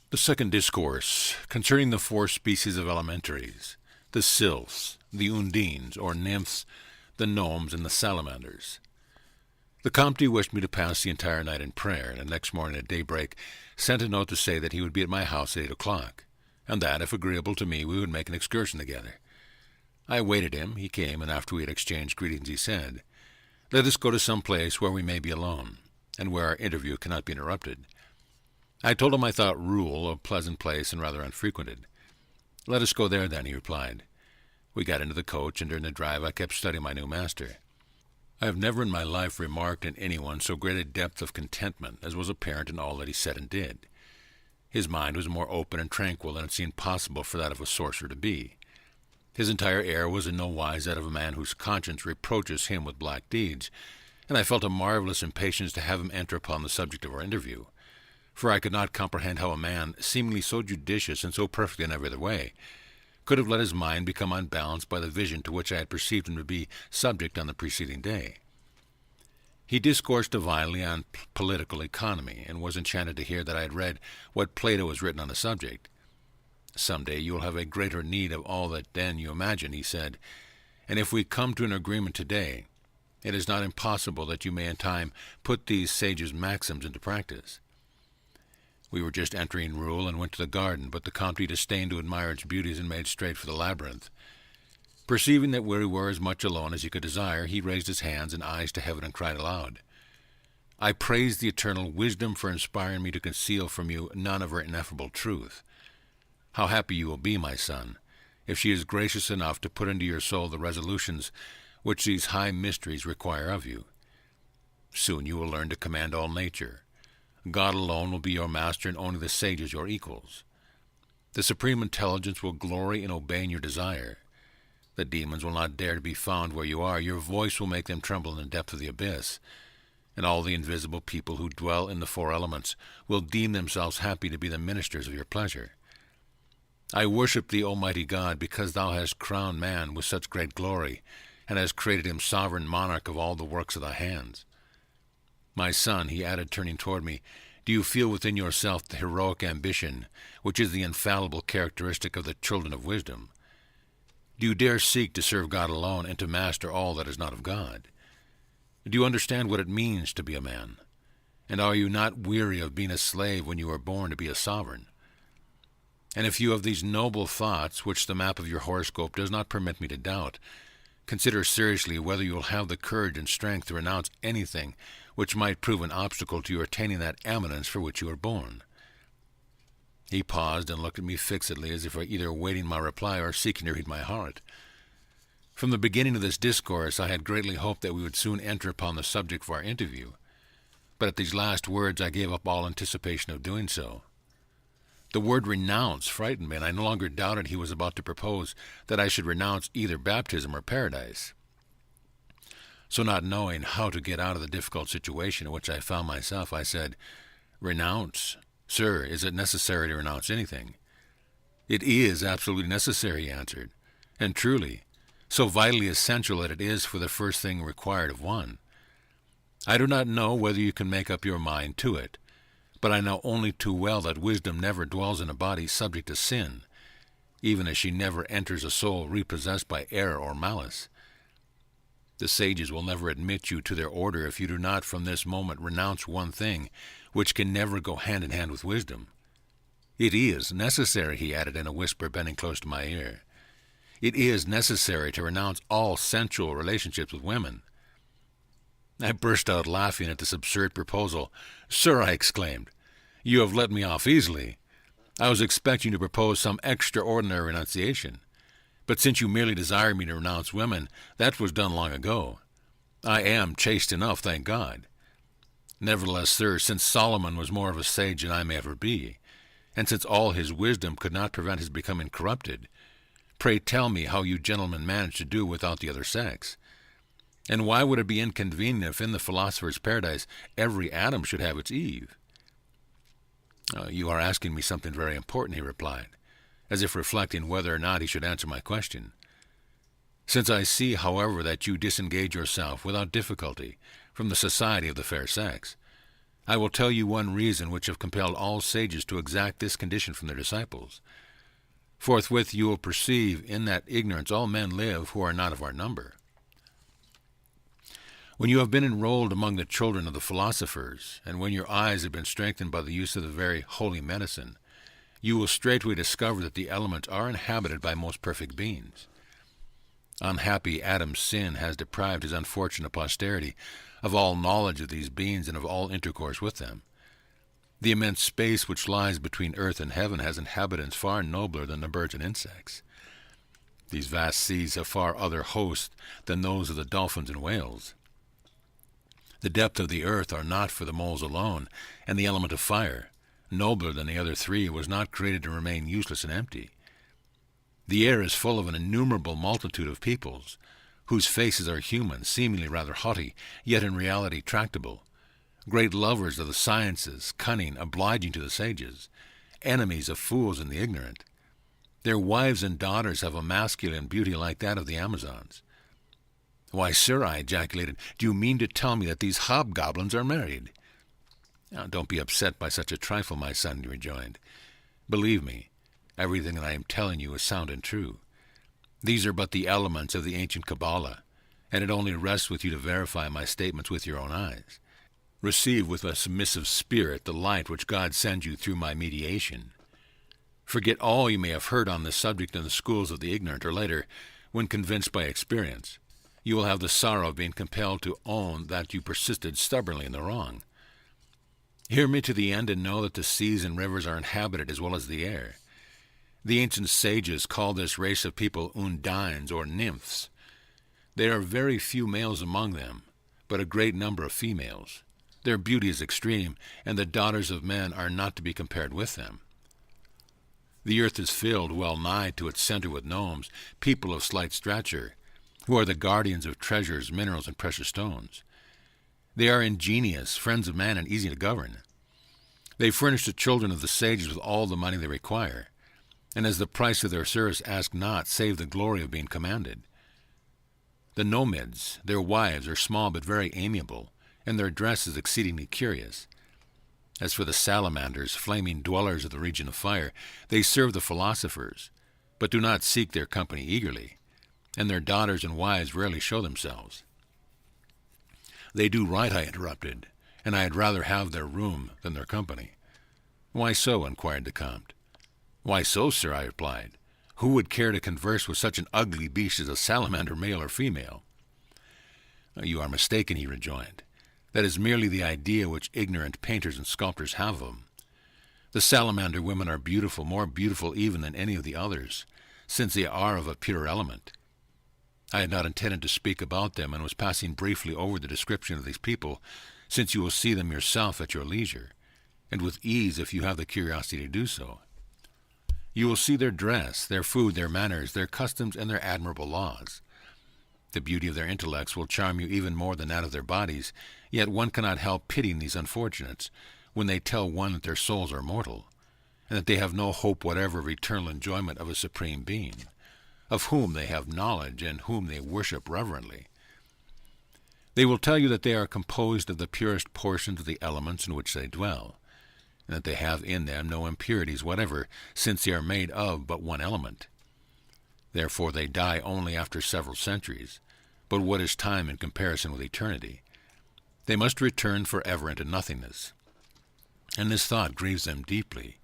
The second discourse, concerning the four species of elementaries, the sylphs, the undines, or nymphs, the gnomes, and the salamanders. The Comte wished me to pass the entire night in prayer, and the next morning at daybreak sent a note to say that he would be at my house at 8 o'clock, and that, if agreeable to me, we would make an excursion together. I awaited him. He came, and after we had exchanged greetings, he said, "Let us go to some place where we may be alone, and where our interview cannot be interrupted." I told him I thought Rouen a pleasant place and rather unfrequented. "Let us go there, then," he replied. We got into the coach, and during the drive I kept studying my new master. I have never in my life remarked in anyone so great a depth of contentment as was apparent in all that he said and did. His mind was more open and tranquil than it seemed possible for that of a sorcerer to be. His entire air was in no wise that of a man whose conscience reproaches him with black deeds, and I felt a marvelous impatience to have him enter upon the subject of our interview, for I could not comprehend how a man, seemingly so judicious and so perfect in every other way, could have let his mind become unbalanced by the vision to which I had perceived him to be subject on the preceding day. He discoursed divinely on political economy, and was enchanted to hear that I had read what Plato has written on the subject. "Some day you will have a greater need of all that than you imagine," he said, "and if we come to an agreement today, it is not impossible that you may in time put these sages' maxims into practice." We were just entering Rouen and went to the garden, but the Comte disdained to admire its beauties and made straight for the labyrinth. Perceiving that we were as much alone as he could desire, he raised his hands and eyes to heaven and cried aloud, "I praise the eternal wisdom for inspiring me to conceal from you none of her ineffable truth. How happy you will be, my son, if she is gracious enough to put into your soul the resolutions which these high mysteries require of you. Soon you will learn to command all nature. God alone will be your master, and only the sages your equals. The supreme intelligence will glory in obeying your desire. The demons will not dare to be found where you are. Your voice will make them tremble in the depth of the abyss, and all the invisible people who dwell in the four elements will deem themselves happy to be the ministers of your pleasure. I worship thee, Almighty God, because thou hast crowned man with such great glory, and hast created him sovereign monarch of all the works of thy hands. My son," he added, turning toward me, "do you feel within yourself the heroic ambition which is the infallible characteristic of the children of wisdom? Do you dare seek to serve God alone and to master all that is not of God? Do you understand what it means to be a man? And are you not weary of being a slave when you are born to be a sovereign? And if you have these noble thoughts, which the map of your horoscope does not permit me to doubt, consider seriously whether you will have the courage and strength to renounce anything which might prove an obstacle to your attaining that eminence for which you are born." He paused and looked at me fixedly, as if either awaiting my reply or seeking to read my heart. From the beginning of this discourse I had greatly hoped that we would soon enter upon the subject of our interview, but at these last words I gave up all anticipation of doing so. The word renounce frightened me, and I no longer doubted he was about to propose that I should renounce either baptism or paradise. So, not knowing how to get out of the difficult situation in which I found myself, I said, "Renounce? Sir, is it necessary to renounce anything?" "It is absolutely necessary," he answered, "and truly, so vitally essential that it is for the first thing required of one. I do not know whether you can make up your mind to it, but I know only too well that wisdom never dwells in a body subject to sin, even as she never enters a soul repossessed by error or malice. The sages will never admit you to their order if you do not from this moment renounce one thing which can never go hand in hand with wisdom. It is necessary," he added in a whisper, bending close to my ear. "It is necessary to renounce all sensual relationships with women." I burst out laughing at this absurd proposal. "Sir," I exclaimed, "you have let me off easily. I was expecting you to propose some extraordinary renunciation. But since you merely desire me to renounce women, that was done long ago. I am chaste enough, thank God. Nevertheless, sir, since Solomon was more of a sage than I may ever be, and since all his wisdom could not prevent his becoming corrupted, pray tell me how you gentlemen manage to do without the other sex. And why would it be inconvenient if in the philosopher's paradise every Adam should have its Eve?" "You are asking me something very important," he replied, as if reflecting whether or not he should answer my question. "Since I see, however, that you disengage yourself without difficulty from the society of the fair sex, I will tell you one reason which have compelled all sages to exact this condition from their disciples. Forthwith you will perceive in that ignorance all men live who are not of our number. When you have been enrolled among the children of the philosophers, and when your eyes have been strengthened by the use of the very holy medicine, you will straightway discover that the elements are inhabited by most perfect beings. Unhappy Adam's sin has deprived his unfortunate posterity of all knowledge of these beings and of all intercourse with them. The immense space which lies between earth and heaven has inhabitants far nobler than the birds and insects. These vast seas have far other hosts than those of the dolphins and whales. The depth of the earth are not for the moles alone, and the element of fire, nobler than the other three, was not created to remain useless and empty. The air is full of an innumerable multitude of peoples, whose faces are human, seemingly rather haughty, yet in reality tractable, great lovers of the sciences, cunning, obliging to the sages, enemies of fools and the ignorant. Their wives and daughters have a masculine beauty like that of the Amazons. "Why, sir," I ejaculated, "do you mean to tell me that these hobgoblins are married?" "Now, don't be upset by such a trifle, my son," he rejoined. "Believe me, everything that I am telling you is sound and true. These are but the elements of the ancient Kabbalah, and it only rests with you to verify my statements with your own eyes. Receive with a submissive spirit the light which God sends you through my mediation. Forget all you may have heard on this subject in the schools of the ignorant, or later, when convinced by experience, you will have the sorrow of being compelled to own that you persisted stubbornly in the wrong. Hear me to the end and know that the seas and rivers are inhabited as well as the air. The ancient sages called this race of people undines, or nymphs. There are very few males among them, but a great number of females. Their beauty is extreme, and the daughters of men are not to be compared with them. The earth is filled well nigh to its center with gnomes, people of slight stature, who are the guardians of treasures, minerals, and precious stones. They are ingenious, friends of man, and easy to govern. They furnish the children of the sages with all the money they require, and as the price of their service ask not, save the glory of being commanded. The Nomids, their wives, are small but very amiable, and their dress is exceedingly curious. As for the salamanders, flaming dwellers of the region of fire, they serve the philosophers, but do not seek their company eagerly, and their daughters and wives rarely show themselves. "They do right," I interrupted, "and I had rather have their room than their company." "Why so?" inquired the Comte. "Why so, sir?" I replied. "Who would care to converse with such an ugly beast as a salamander, male or female?" "You are mistaken," he rejoined. "That is merely the idea which ignorant painters and sculptors have of them. The salamander women are beautiful, more beautiful even than any of the others, since they are of a pure element. I had not intended to speak about them, and was passing briefly over the description of these people, since you will see them yourself at your leisure, and with ease if you have the curiosity to do so. You will see their dress, their food, their manners, their customs, and their admirable laws. The beauty of their intellects will charm you even more than that of their bodies, yet one cannot help pitying these unfortunates when they tell one that their souls are mortal, and that they have no hope whatever of eternal enjoyment of a supreme being, of whom they have knowledge and whom they worship reverently. They will tell you that they are composed of the purest portions of the elements in which they dwell, and that they have in them no impurities whatever, since they are made of but one element. Therefore they die only after several centuries, but what is time in comparison with eternity? They must return forever into nothingness. And this thought grieves them deeply,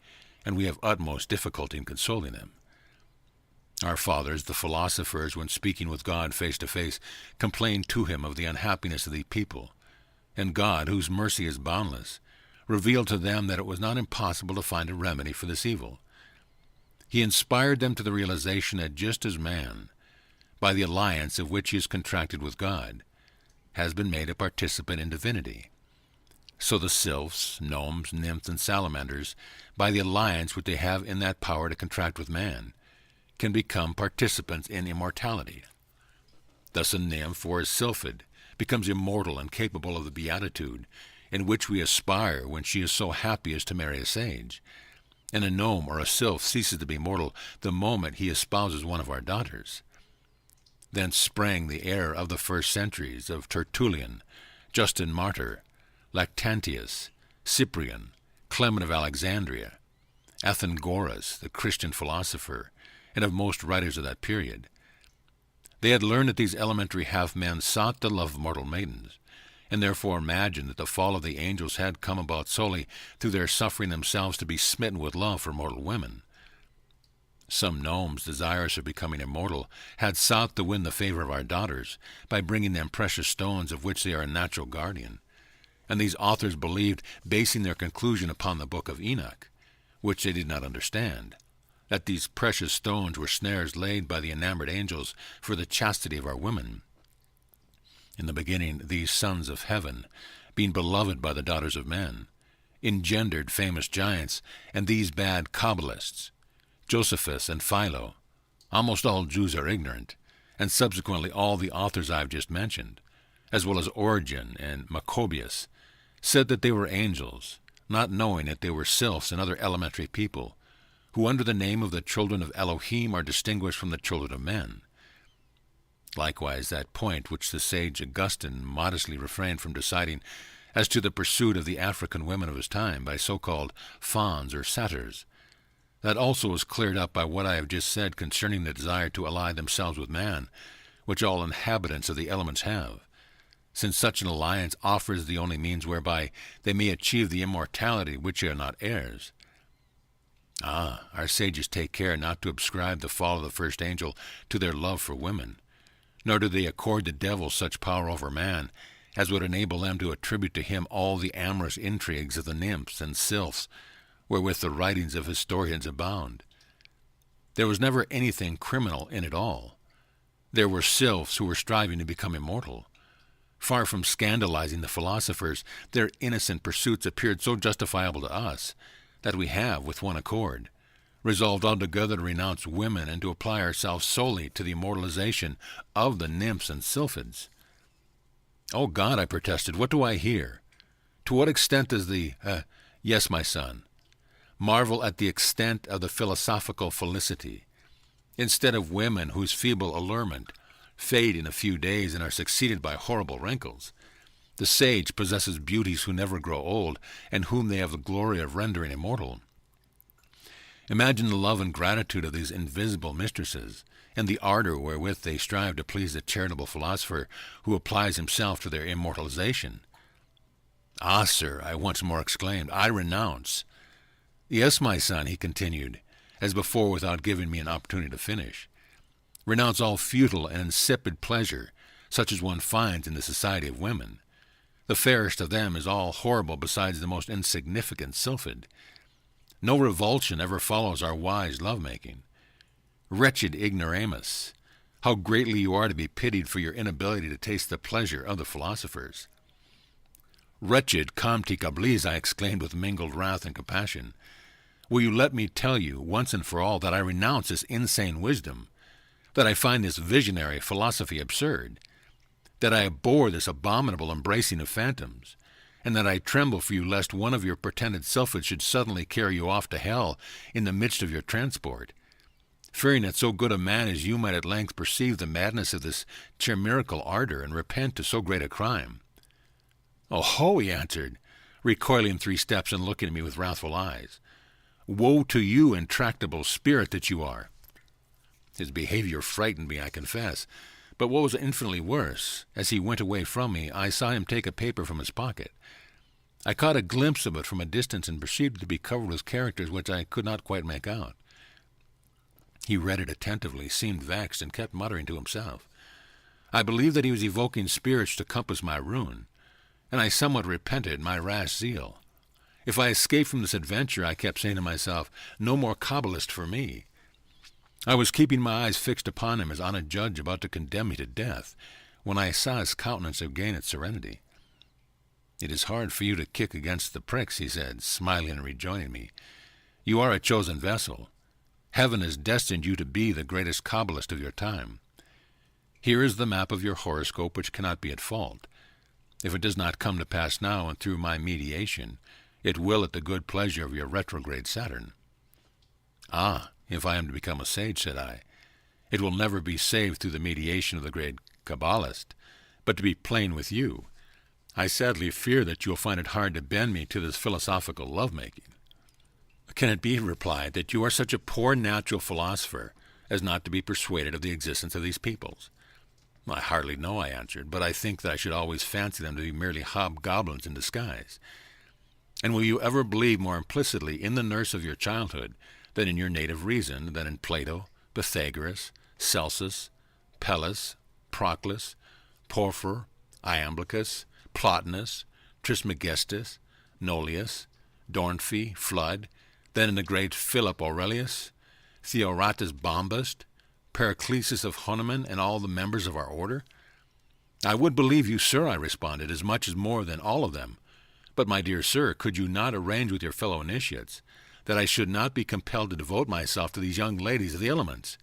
and we have utmost difficulty in consoling them. Our fathers, the philosophers, when speaking with God face to face, complained to him of the unhappiness of the people, and God, whose mercy is boundless, revealed to them that it was not impossible to find a remedy for this evil. He inspired them to the realization that just as man, by the alliance of which he is contracted with God, has been made a participant in divinity, so the sylphs, gnomes, nymphs, and salamanders, by the alliance which they have in that power to contract with man, can become participants in immortality. Thus a nymph or a sylphid becomes immortal and capable of the beatitude in which we aspire when she is so happy as to marry a sage, and a gnome or a sylph ceases to be mortal the moment he espouses one of our daughters. Thence sprang the error of the first centuries of Tertullian, Justin Martyr, Lactantius, Cyprian, Clement of Alexandria, Athenagoras, the Christian philosopher, and of most writers of that period. They had learned that these elementary half-men sought the love of mortal maidens, and therefore imagined that the fall of the angels had come about solely through their suffering themselves to be smitten with love for mortal women. Some gnomes, desirous of becoming immortal, had sought to win the favor of our daughters by bringing them precious stones of which they are a natural guardian, and these authors believed, basing their conclusion upon the book of Enoch, which they did not understand, that these precious stones were snares laid by the enamored angels for the chastity of our women. In the beginning, these sons of heaven, being beloved by the daughters of men, engendered famous giants, and these bad Kabbalists, Josephus and Philo. Almost all Jews are ignorant, and subsequently all the authors I have just mentioned, as well as Origen and Maccabeus, said that they were angels, not knowing that they were sylphs and other elementary people, who under the name of the children of Elohim are distinguished from the children of men. Likewise, that point which the sage Augustine modestly refrained from deciding as to the pursuit of the African women of his time by so-called fauns or satyrs, that also was cleared up by what I have just said concerning the desire to ally themselves with man, which all inhabitants of the elements have, since such an alliance offers the only means whereby they may achieve the immortality which they are not heirs. Our sages take care not to ascribe the fall of the first angel to their love for women, nor do they accord the devil such power over man as would enable them to attribute to him all the amorous intrigues of the nymphs and sylphs wherewith the writings of historians abound. There was never anything criminal in it all. There were sylphs who were striving to become immortal. Far from scandalizing the philosophers, their innocent pursuits appeared so justifiable to us that we have, with one accord, resolved altogether to renounce women and to apply ourselves solely to the immortalization of the nymphs and sylphids. "Oh God," I protested, "what do I hear? To what extent does the, yes, my son, marvel at the extent of the philosophical felicity, instead of women whose feeble allurement fade in a few days and are succeeded by horrible wrinkles. The sage possesses beauties who never grow old, and whom they have the glory of rendering immortal. Imagine the love and gratitude of these invisible mistresses, and the ardor wherewith they strive to please the charitable philosopher who applies himself to their immortalization." "Ah, sir," I once more exclaimed, "I renounce." "Yes, my son," he continued, as before without giving me an opportunity to finish. "Renounce all futile and insipid pleasure, such as one finds in the society of women. The fairest of them is all horrible besides the most insignificant sylphid. No revulsion ever follows our wise love-making. Wretched ignoramus, how greatly you are to be pitied for your inability to taste the pleasure of the philosophers." "Wretched Comte Gabalis," I exclaimed with mingled wrath and compassion, "will you let me tell you once and for all that I renounce this insane wisdom, that I find this visionary philosophy absurd, that I abhor this abominable embracing of phantoms, and that I tremble for you lest one of your pretended sylphids should suddenly carry you off to hell in the midst of your transport, fearing that so good a man as you might at length perceive the madness of this chimerical ardor and repent to so great a crime." "Oh ho," he answered, recoiling 3 steps and looking at me with wrathful eyes. "Woe to you, intractable spirit that you are!" His behavior frightened me, I confess, but what was infinitely worse, as he went away from me, I saw him take a paper from his pocket. I caught a glimpse of it from a distance and perceived it to be covered with characters which I could not quite make out. He read it attentively, seemed vexed, and kept muttering to himself. I believed that he was evoking spirits to compass my ruin, and I somewhat repented my rash zeal. If I escaped from this adventure, I kept saying to myself, no more Kabbalist for me. I was keeping my eyes fixed upon him as on a judge about to condemn me to death, when I saw his countenance regain its serenity. "It is hard for you to kick against the pricks," he said, smiling and rejoining me. "You are a chosen vessel. Heaven has destined you to be the greatest Kabbalist of your time. Here is the map of your horoscope which cannot be at fault. If it does not come to pass now and through my mediation, it will at the good pleasure of your retrograde Saturn." "Ah, if I am to become a sage," said I, "it will never be saved through the mediation of the great Gabalist, but to be plain with you, I sadly fear that you will find it hard to bend me to this philosophical love-making. Can it be, he replied, that you are such a poor natural philosopher as not to be persuaded of the existence of these peoples? I hardly know, I answered, but I think that I should always fancy them to be merely hobgoblins in disguise. And will you ever believe more implicitly in the nurse of your childhood than in your native reason, than in Plato, Pythagoras, Celsus, Pallas, Proclus, Porphyr, Iamblichus, Plotinus, Trismegistus, Nollius, Dornfy, Flood, than in the great Philip Aurelius, Theoratus Bombast, Periclesis of Honeman, and all the members of our order? I would believe you, sir, I responded, as much as more than all of them. But, my dear sir, could you not arrange with your fellow initiates that I should not be compelled to devote myself to these young ladies of the elements?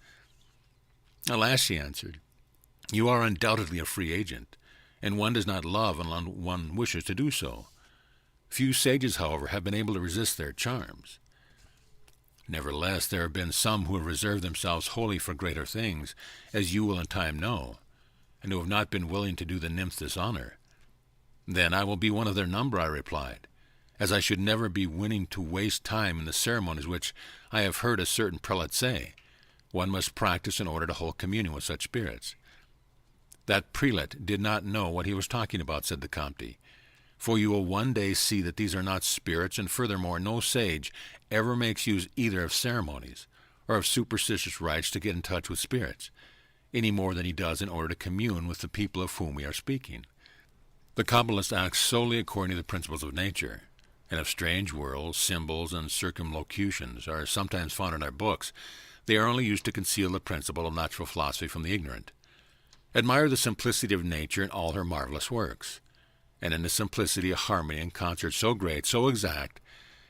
Alas, she answered, you are undoubtedly a free agent, and one does not love unless one wishes to do so. Few sages, however, have been able to resist their charms. Nevertheless, there have been some who have reserved themselves wholly for greater things, as you will in time know, and who have not been willing to do the nymphs this honor. Then I will be one of their number, I replied, as I should never be willing to waste time in the ceremonies which I have heard a certain prelate say one must practice in order to hold communion with such spirits. That prelate did not know what he was talking about, said the Comte, for you will one day see that these are not spirits, and furthermore no sage ever makes use either of ceremonies or of superstitious rites to get in touch with spirits, any more than he does in order to commune with the people of whom we are speaking. The Kabbalist acts solely according to the principles of nature, and if strange worlds, symbols, and circumlocutions are sometimes found in our books, they are only used to conceal the principle of natural philosophy from the ignorant. Admire the simplicity of nature in all her marvelous works, and in the simplicity a harmony and concert so great, so exact,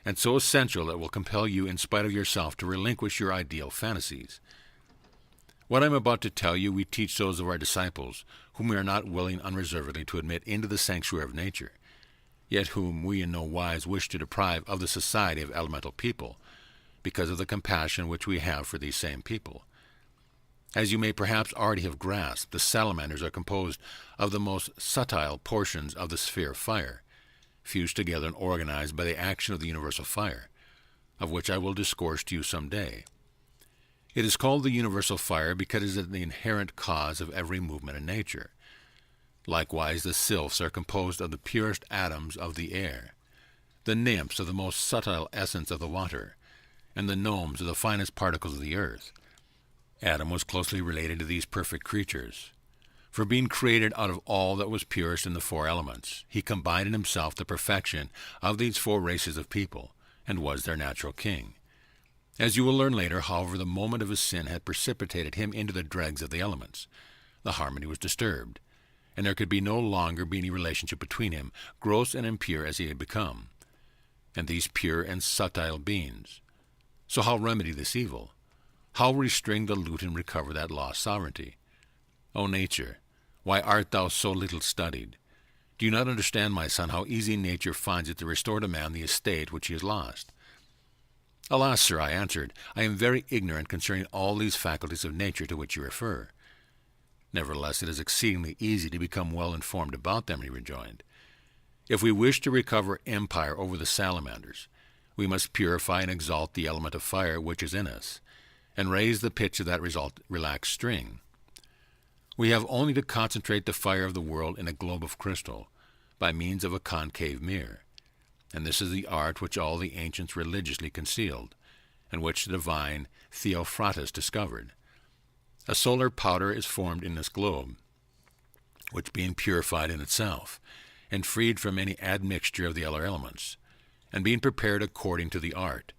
and so essential that it will compel you in spite of yourself to relinquish your ideal fantasies. What I am about to tell you we teach those of our disciples whom we are not willing unreservedly to admit into the sanctuary of nature, yet whom we in no wise wish to deprive of the society of elemental people, because of the compassion which we have for these same people. As you may perhaps already have grasped, the salamanders are composed of the most subtile portions of the sphere of fire, fused together and organized by the action of the universal fire, of which I will discourse to you some day. It is called the universal fire because it is the inherent cause of every movement in nature. Likewise, the sylphs are composed of the purest atoms of the air, the nymphs of the most subtile essence of the water, and the gnomes of the finest particles of the earth. Adam was closely related to these perfect creatures, for being created out of all that was purest in the four elements, he combined in himself the perfection of these four races of people, and was their natural king. As you will learn later, however, the moment of his sin had precipitated him into the dregs of the elements. The harmony was disturbed, and there could be no longer be any relationship between him, gross and impure as he had become, and these pure and subtile beings. So how remedy this evil? How restrain the lute and recover that lost sovereignty? O nature, why art thou so little studied? Do you not understand, my son, how easy nature finds it to restore to man the estate which he has lost? Alas, sir, I answered, I am very ignorant concerning all these faculties of nature to which you refer. Nevertheless, it is exceedingly easy to become well informed about them, he rejoined. If we wish to recover empire over the salamanders, we must purify and exalt the element of fire which is in us, and raise the pitch of that relaxed string. We have only to concentrate the fire of the world in a globe of crystal, by means of a concave mirror, and this is the art which all the ancients religiously concealed, and which the divine Theophratus discovered. A solar powder is formed in this globe, which being purified in itself, and freed from any admixture of the other elements, and being prepared according to the art,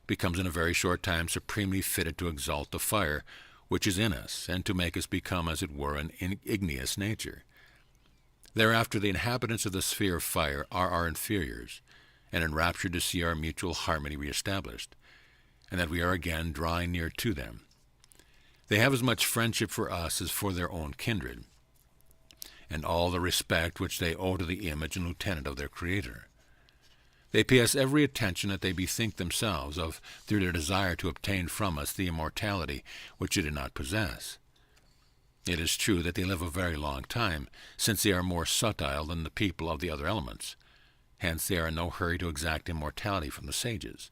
becomes in a very short time supremely fitted to exalt the fire which is in us, and to make us become, as it were, an igneous nature. Thereafter the inhabitants of the sphere of fire are our inferiors, and enraptured to see our mutual harmony reestablished, and that we are again drawing near to them. They have as much friendship for us as for their own kindred, and all the respect which they owe to the image and lieutenant of their Creator. They pay us every attention that they bethink themselves of through their desire to obtain from us the immortality which they do not possess. It is true that they live a very long time, since they are more subtle than the people of the other elements. Hence they are in no hurry to exact immortality from the sages.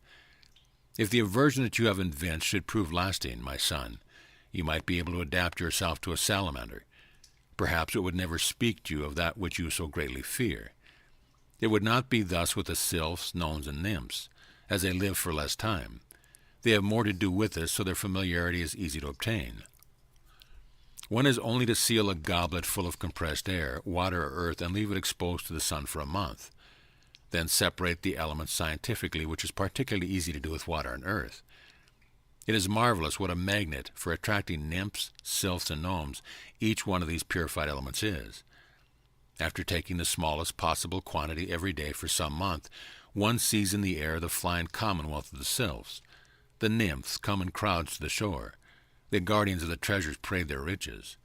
If the aversion that you have evinced should prove lasting, my son, you might be able to adapt yourself to a salamander. Perhaps it would never speak to you of that which you so greatly fear. It would not be thus with the sylphs, gnomes, and nymphs, as they live for less time. They have more to do with us, so their familiarity is easy to obtain. One is only to seal a goblet full of compressed air, water, or earth, and leave it exposed to the sun for a month. Then separate the elements scientifically, which is particularly easy to do with water and earth. It is marvelous what a magnet for attracting nymphs, sylphs, and gnomes each one of these purified elements is. After taking the smallest possible quantity every day for some month, one sees in the air the flying commonwealth of the sylphs. The nymphs come in crowds to the shore. The guardians of the treasures parade their riches.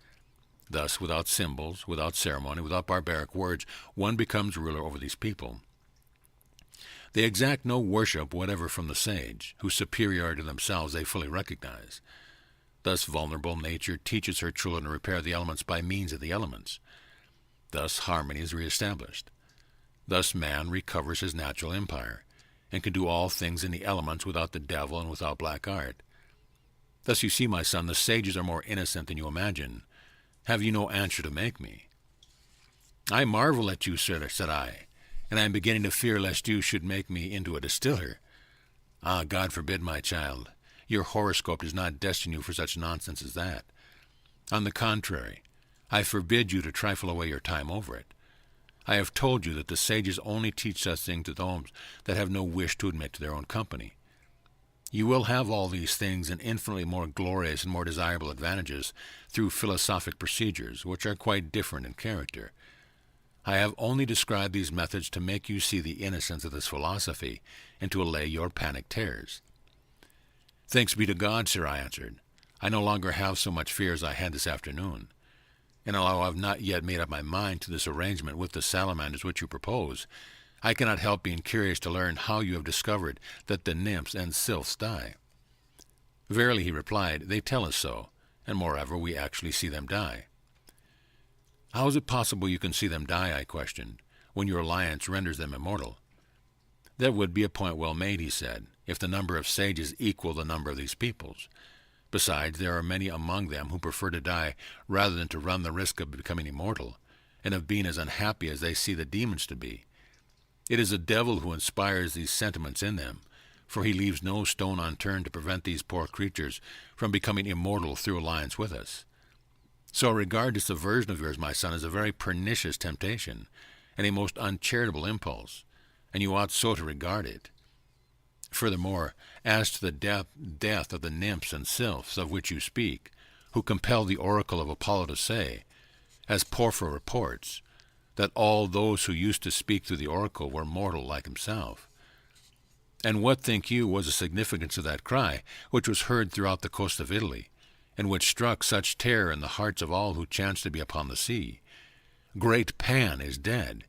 Thus, without symbols, without ceremony, without barbaric words, one becomes ruler over these people. They exact no worship whatever from the sage, whose superiority to themselves they fully recognize. Thus vulnerable nature teaches her children to repair the elements by means of the elements. Thus harmony is reestablished. Thus man recovers his natural empire, and can do all things in the elements without the devil and without black art. Thus you see, my son, the sages are more innocent than you imagine. Have you no answer to make me? I marvel at you, sir, said I, and I am beginning to fear lest you should make me into a distiller. Ah, God forbid, my child. Your horoscope does not destine you for such nonsense as that. On the contrary, I forbid you to trifle away your time over it. I have told you that the sages only teach such things to those that have no wish to admit to their own company. You will have all these things and infinitely more glorious and more desirable advantages through philosophic procedures, which are quite different in character. I have only described these methods to make you see the innocence of this philosophy and to allay your panic terrors. Thanks be to God, sir, I answered. I no longer have so much fear as I had this afternoon. And although I have not yet made up my mind to this arrangement with the salamanders which you propose, I cannot help being curious to learn how you have discovered that the nymphs and sylphs die. Verily, he replied, they tell us so, and moreover we actually see them die. How is it possible you can see them die, I questioned, when your alliance renders them immortal? That would be a point well made, he said, if the number of sages equal the number of these peoples. Besides, there are many among them who prefer to die rather than to run the risk of becoming immortal, and of being as unhappy as they see the demons to be. It is the devil who inspires these sentiments in them, for he leaves no stone unturned to prevent these poor creatures from becoming immortal through alliance with us. So regard this aversion of yours, my son, as a very pernicious temptation, and a most uncharitable impulse, and you ought so to regard it. Furthermore, as to the death of the nymphs and sylphs of which you speak, who compelled the oracle of Apollo to say, as Porphyr reports, that all those who used to speak through the oracle were mortal like himself. And what, think you, was the significance of that cry, which was heard throughout the coast of Italy, and which struck such terror in the hearts of all who chanced to be upon the sea? Great Pan is dead.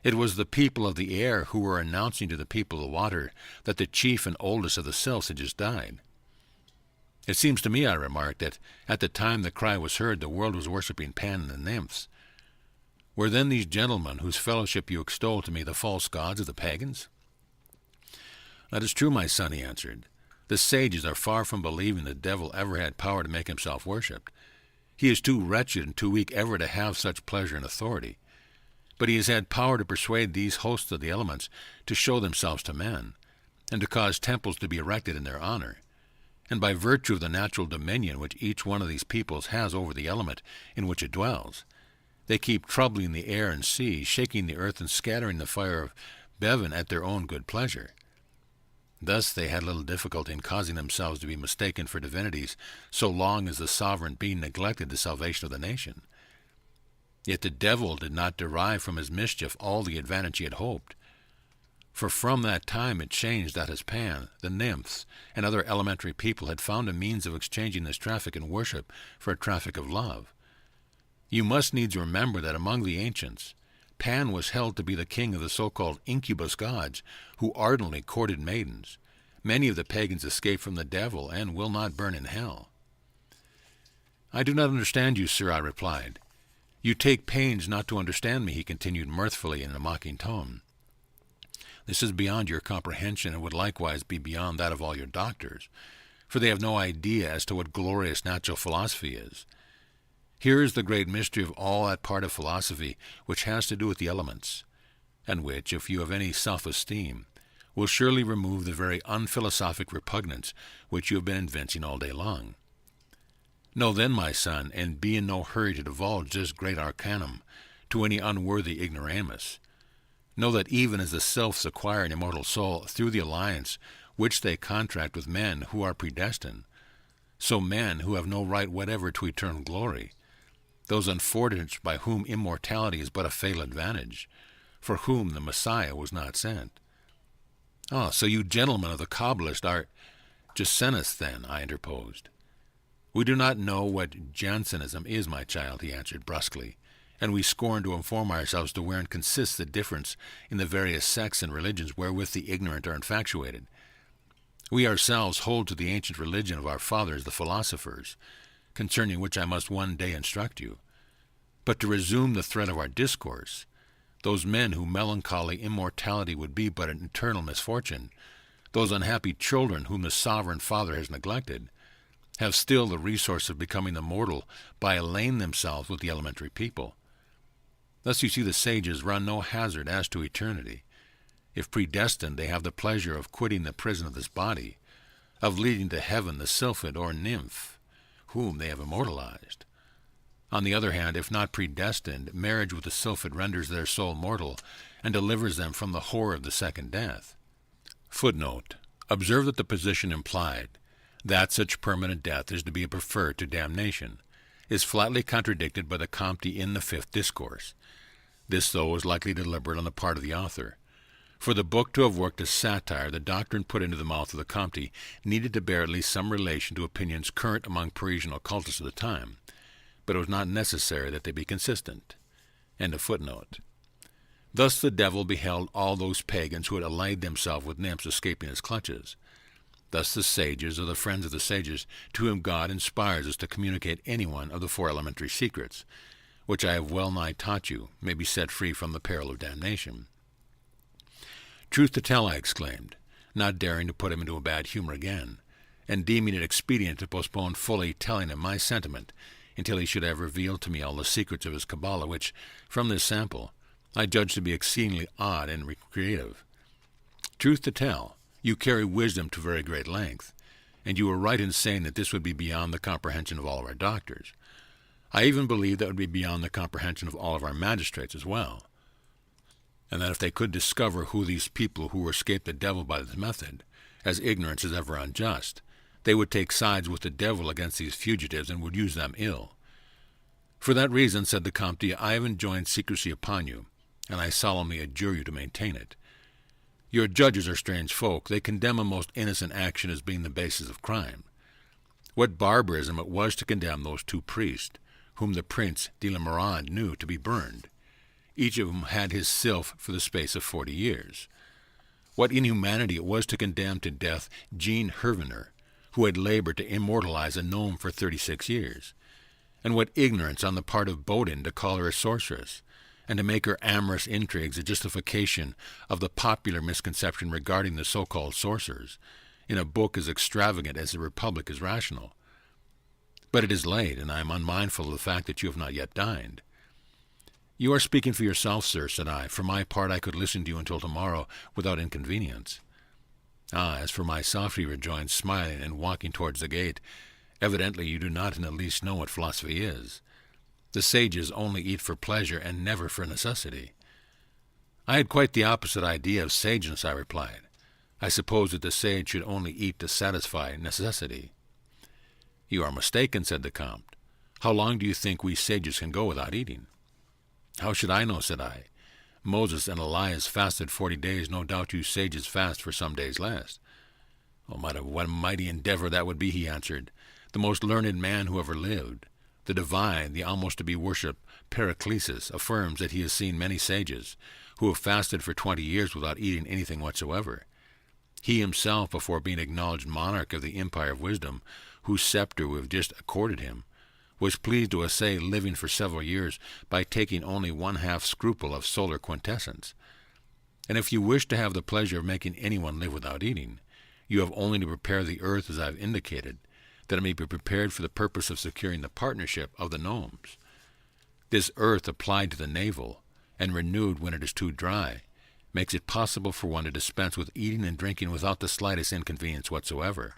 It was the people of the air who were announcing to the people of the water that the chief and oldest of the sylphs had just died. It seems to me, I remarked, that at the time the cry was heard, the world was worshipping Pan and the nymphs. Were then these gentlemen, whose fellowship you extol to me, the false gods of the pagans? That is true, my son, he answered. The sages are far from believing the devil ever had power to make himself worshipped. He is too wretched and too weak ever to have such pleasure and authority. But he has had power to persuade these hosts of the elements to show themselves to men, and to cause temples to be erected in their honor. And by virtue of the natural dominion which each one of these peoples has over the element in which it dwells, they keep troubling the air and sea, shaking the earth, and scattering the fire of Bevan at their own good pleasure. Thus they had little difficulty in causing themselves to be mistaken for divinities, so long as the sovereign being neglected the salvation of the nation. Yet the devil did not derive from his mischief all the advantage he had hoped. For from that time it changed that as Pan, the nymphs, and other elementary people had found a means of exchanging this traffic in worship for a traffic of love. You must needs remember that among the ancients, Pan was held to be the king of the so-called incubus gods, who ardently courted maidens. Many of the pagans escape from the devil and will not burn in hell. "I do not understand you, sir," I replied. "You take pains not to understand me," he continued mirthfully in a mocking tone. "This is beyond your comprehension, and would likewise be beyond that of all your doctors, for they have no idea as to what glorious natural philosophy is. Here is the great mystery of all that part of philosophy which has to do with the elements, and which, if you have any self-esteem, will surely remove the very unphilosophic repugnance which you have been evincing all day long. Know then, my son, and be in no hurry to divulge this great arcanum to any unworthy ignoramus. Know that even as the sylphs acquire an immortal soul through the alliance which they contract with men who are predestined, so men who have no right whatever to eternal glory, those unfortunates by whom immortality is but a fatal advantage, for whom the Messiah was not sent." "Ah, so you gentlemen of the Kabbalist are Jansenists, then," I interposed. "We do not know what Jansenism is, my child," he answered brusquely, "and we scorn to inform ourselves to wherein consists the difference in the various sects and religions wherewith the ignorant are infatuated. We ourselves hold to the ancient religion of our fathers, the philosophers, concerning which I must one day instruct you. But to resume the thread of our discourse, those men whose melancholy immortality would be but an eternal misfortune, those unhappy children whom the sovereign Father has neglected, have still the resource of becoming immortal by allaying themselves with the elementary people. Thus you see the sages run no hazard as to eternity. If predestined, they have the pleasure of quitting the prison of this body, of leading to heaven the sylphid or nymph, whom they have immortalized. On the other hand, if not predestined, marriage with the sylphid renders their soul mortal and delivers them from the horror of the second death." Footnote: Observe that the position implied, that such permanent death is to be preferred to damnation, is flatly contradicted by the Comte in the fifth Discourse. This, though, is likely deliberate on the part of the author. For the book to have worked as satire, the doctrine put into the mouth of the Comte needed to bear at least some relation to opinions current among Parisian occultists of the time, but it was not necessary that they be consistent. End of footnote. Thus the devil beheld all those pagans who had allied themselves with nymphs escaping his clutches. Thus the sages, or the friends of the sages, to whom God inspires us to communicate any one of the four elementary secrets, which I have well nigh taught you, may be set free from the peril of damnation. "Truth to tell," I exclaimed, not daring to put him into a bad humor again, and deeming it expedient to postpone fully telling him my sentiment until he should have revealed to me all the secrets of his Kabbalah, which, from this sample, I judged to be exceedingly odd and creative. "Truth to tell, you carry wisdom to very great length, and you were right in saying that this would be beyond the comprehension of all of our doctors. I even believe that would be beyond the comprehension of all of our magistrates as well, and that if they could discover who these people who escaped the devil by this method, as ignorance is ever unjust, they would take sides with the devil against these fugitives and would use them ill. For that reason, said the Comte, I have enjoined secrecy upon you, and I solemnly adjure you to maintain it. Your judges are strange folk. They condemn a most innocent action as being the basis of crime. What barbarism it was to condemn those two priests, whom the Prince de la Morande knew to be burned. Each of them had his sylph for the space of 40 years. What inhumanity it was to condemn to death Jean Hervener, who had labored to immortalize a gnome for 36 years. And what ignorance on the part of Bodin to call her a sorceress, and to make her amorous intrigues a justification of the popular misconception regarding the so-called sorcerers, in a book as extravagant as the Republic is rational. But it is late, and I am unmindful of the fact that you have not yet dined. You are speaking for yourself, sir, said I. For my part, I could listen to you until tomorrow without inconvenience. Ah, as for myself, he rejoined, smiling and walking towards the gate, evidently you do not in the least know what philosophy is. The sages only eat for pleasure and never for necessity. I had quite the opposite idea of sageness, I replied. I suppose that the sage should only eat to satisfy necessity. You are mistaken, said the Comte. How long do you think we sages can go without eating? How should I know, said I. Moses and Elias fasted 40 days. No doubt you sages fast for some days less. Oh, what a mighty endeavor that would be, he answered. The most learned man who ever lived, the divine, the almost to be worshipped Periclesis, affirms that he has seen many sages who have fasted for 20 years without eating anything whatsoever. He himself, before being acknowledged monarch of the empire of wisdom, whose scepter we have just accorded him, was pleased to essay living for several years by taking only 1/2 scruple of solar quintessence. And if you wish to have the pleasure of making anyone live without eating, you have only to prepare the earth as I have indicated, that it may be prepared for the purpose of securing the partnership of the gnomes. This earth applied to the navel, and renewed when it is too dry, makes it possible for one to dispense with eating and drinking without the slightest inconvenience whatsoever,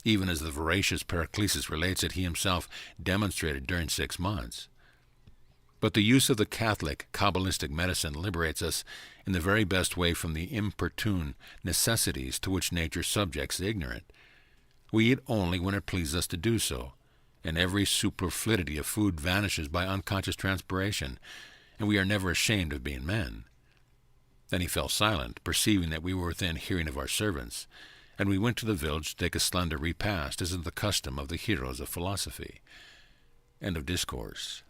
even as the voracious Paracelsus relates that he himself demonstrated during 6 months. But the use of the Catholic Kabbalistic medicine liberates us in the very best way from the importune necessities to which nature subjects the ignorant. We eat only when it pleases us to do so, and every superfluity of food vanishes by unconscious transpiration, and we are never ashamed of being men. Then he fell silent, perceiving that we were within hearing of our servants, and we went to the village to take a slender repast, as is the custom of the heroes of philosophy. End of Discourse.